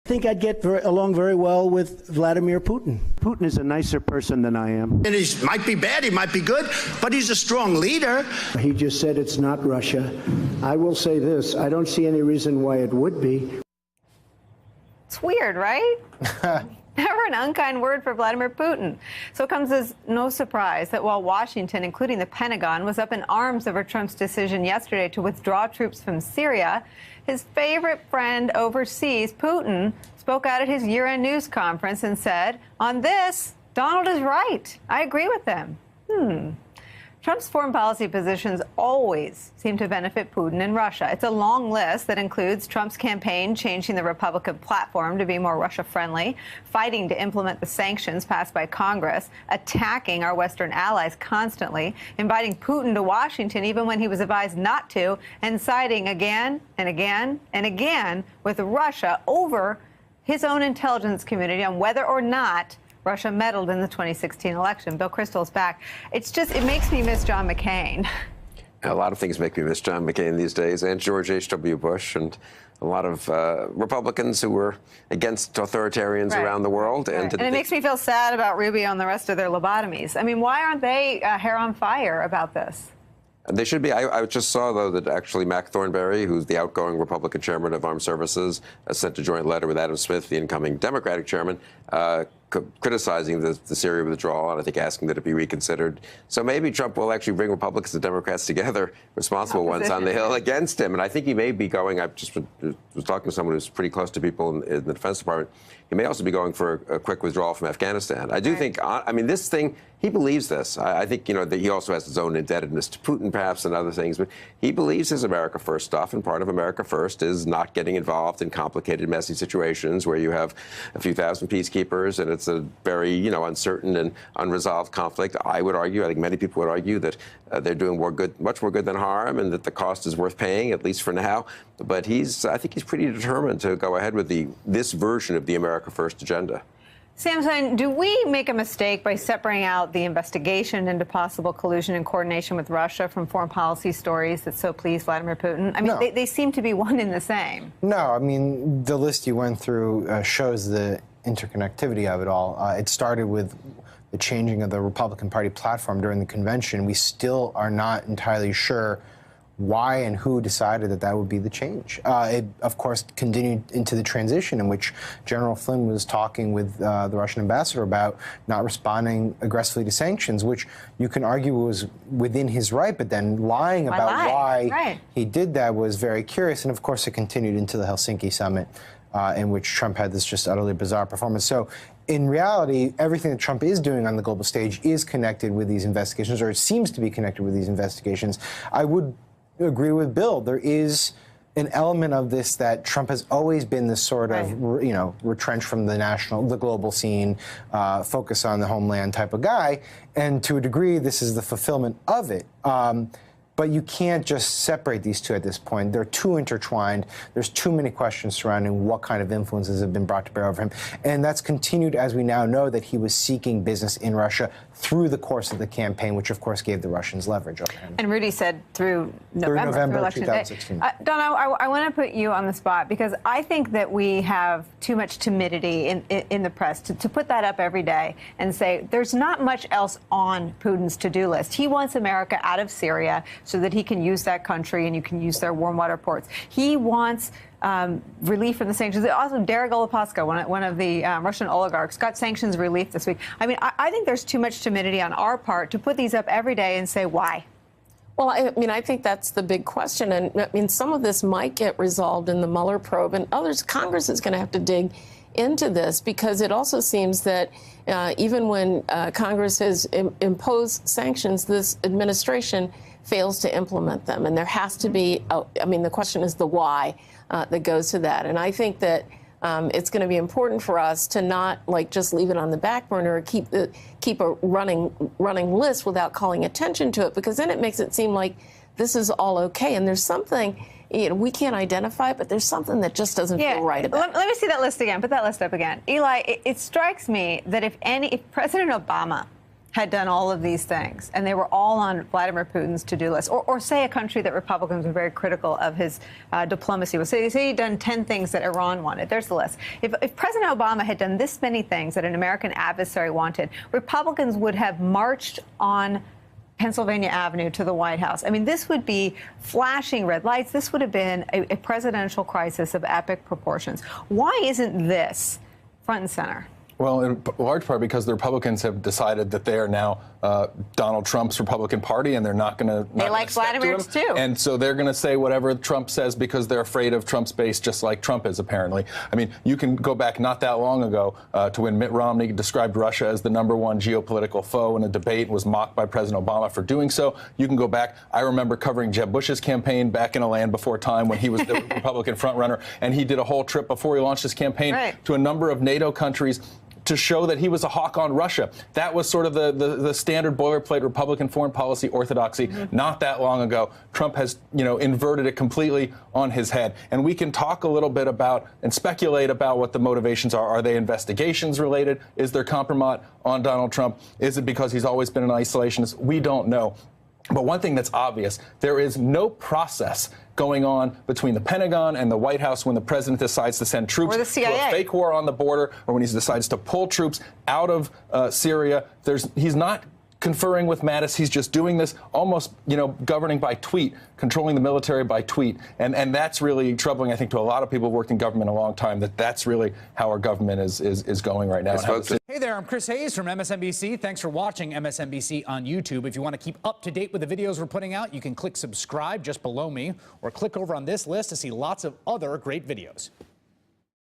I think I'd get along very well with Vladimir Putin. Putin is a nicer person than I am. And he might be bad, he might be good, but he's a strong leader. He just said it's not Russia. I will say this, I don't see any reason why it would be. It's weird, right? Never an unkind word for Vladimir Putin. So it comes as no surprise that while Washington, including the Pentagon, was up in arms over Trump's decision yesterday to withdraw troops from Syria, his favorite friend overseas, Putin, spoke out at his year-end news conference and said, on this, Donald is right. I agree with him. Trump's foreign policy positions always seem to benefit Putin and Russia. It's a long list that includes Trump's campaign changing the Republican platform to be more Russia-friendly, fighting to implement the sanctions passed by Congress, attacking our Western allies constantly, inviting Putin to Washington even when he was advised not to, and siding again and again and again with Russia over his own intelligence community on whether or not Russia meddled in the 2016 election. Bill Kristol's back. It makes me miss John McCain. A lot of things make me miss John McCain these days, and George H.W. Bush, and a lot of Republicans who were against authoritarians around the world. And it makes me feel sad about Rubio and the rest of their lobotomies. I mean, why aren't they hair on fire about this? They should be. I just saw, though, that actually Mac Thornberry, who's the outgoing Republican chairman of Armed Services, sent a joint letter with Adam Smith, the incoming Democratic chairman, criticizing the Syria withdrawal and I think asking that it be reconsidered. So maybe Trump will actually bring Republicans and Democrats together, responsible ones on the Hill, against him. And I think he may be going, I just was talking to someone who's pretty close to people in the Defense Department. He may also be going for a quick withdrawal from Afghanistan. I do think, I mean, this thing, he believes this. I think, you know, that he also has his own indebtedness to Putin, perhaps, and other things. But he believes his America First stuff, and part of America First is not getting involved in complicated, messy situations where you have a few thousand peacekeepers and it's a very, you know, uncertain and unresolved conflict. I would argue, I think many people would argue that they're doing much more good than harm, and that the cost is worth paying, at least for now. But I think he's pretty determined to go ahead with this version of the America First agenda. Samson, do we make a mistake by separating out the investigation into possible collusion and coordination with Russia from foreign policy stories that so please Vladimir Putin? I mean, no. They seem to be one and the same. No, I mean, the list you went through shows the interconnectivity of it all. It started with the changing of the Republican Party platform during the convention. We still are not entirely sure why and who decided that that would be the change. It, of course, continued into the transition in which General Flynn was talking with the Russian ambassador about not responding aggressively to sanctions, which you can argue was within his right, but then lying about why he did that was very curious. And, of course, it continued into the Helsinki summit, in which Trump had this just utterly bizarre performance. So, in reality, everything that Trump is doing on the global stage is connected with these investigations, or it seems to be connected with these investigations. I would agree with Bill. There is an element of this that Trump has always been this sort of, you know, retrenched from the global scene, focus on the homeland type of guy. And to a degree, this is the fulfillment of it. But you can't just separate these two at this point. They're too intertwined. There's too many questions surrounding what kind of influences have been brought to bear over him. And that's continued as we now know that he was seeking business in Russia through the course of the campaign, which, of course, gave the Russians leverage over him. And Rudy said through November 2016. Donna, I want to put you on the spot because I think that we have too much timidity in the press to put that up every day and say there's not much else on Putin's to-do list. He wants America out of Syria so that he can use that country and you can use their warm water ports. He wants relief from the sanctions. Also, Derek Deripaska, one of the Russian oligarchs, got sanctions relief this week. I mean, I think there's too much timidity on our part to put these up every day and say why. Well, I mean, I think that's the big question. And I mean, some of this might get resolved in the Mueller probe, and others, Congress is going to have to dig into this because it also seems that even when Congress has imposed sanctions, this administration fails to implement them. And there has to be, I mean, the question is the why that goes to that. And I think that it's going to be important for us to not like just leave it on the back burner or keep a running list without calling attention to it, because then it makes it seem like this is all okay. And there's something, you know, we can't identify, but there's something that just doesn't feel right about it. Let me see that list again. Put that list up again. Eli, it strikes me that if President Obama had done all of these things, and they were all on Vladimir Putin's to-do list, or say a country that Republicans were very critical of his diplomacy with, say he'd done 10 things that Iran wanted. There's the list. If President Obama had done this many things that an American adversary wanted, Republicans would have marched on Pennsylvania Avenue to the White House. I mean, this would be flashing red lights. This would have been a presidential crisis of epic proportions. Why isn't this front and center? Well, in large part because the Republicans have decided that they are now Donald Trump's Republican Party, and they're not going to. They like Vladimir too. And so they're going to say whatever Trump says because they're afraid of Trump's base, just like Trump is, apparently. I mean, you can go back not that long ago to when Mitt Romney described Russia as the #1 geopolitical foe in a debate and was mocked by President Obama for doing so. You can go back. I remember covering Jeb Bush's campaign back in a land before time when he was the Republican frontrunner, and he did a whole trip before he launched his campaign to a number of NATO countries to show that he was a hawk on Russia. That was sort of the standard boilerplate Republican foreign policy orthodoxy not that long ago. Trump has, inverted it completely on his head. And we can talk a little bit about and speculate about what the motivations are. Are they investigations related? Is there compromise on Donald Trump? Is it because he's always been an isolationist? We don't know. But one thing that's obvious, there is no process going on between the Pentagon and the White House when the president decides to send troops or the to a fake war on the border, or when he decides to pull troops out of Syria. He's not conferring with Mattis. He's just doing this almost, governing by tweet, controlling the military by tweet. And that's really troubling, I think, to a lot of people who've worked in government a long time, that's really how our government is going right now. Hey there, I'm Chris Hayes from MSNBC. Thanks for watching MSNBC on YouTube. If you want to keep up to date with the videos we're putting out, you can click subscribe just below me, or click over on this list to see lots of other great videos.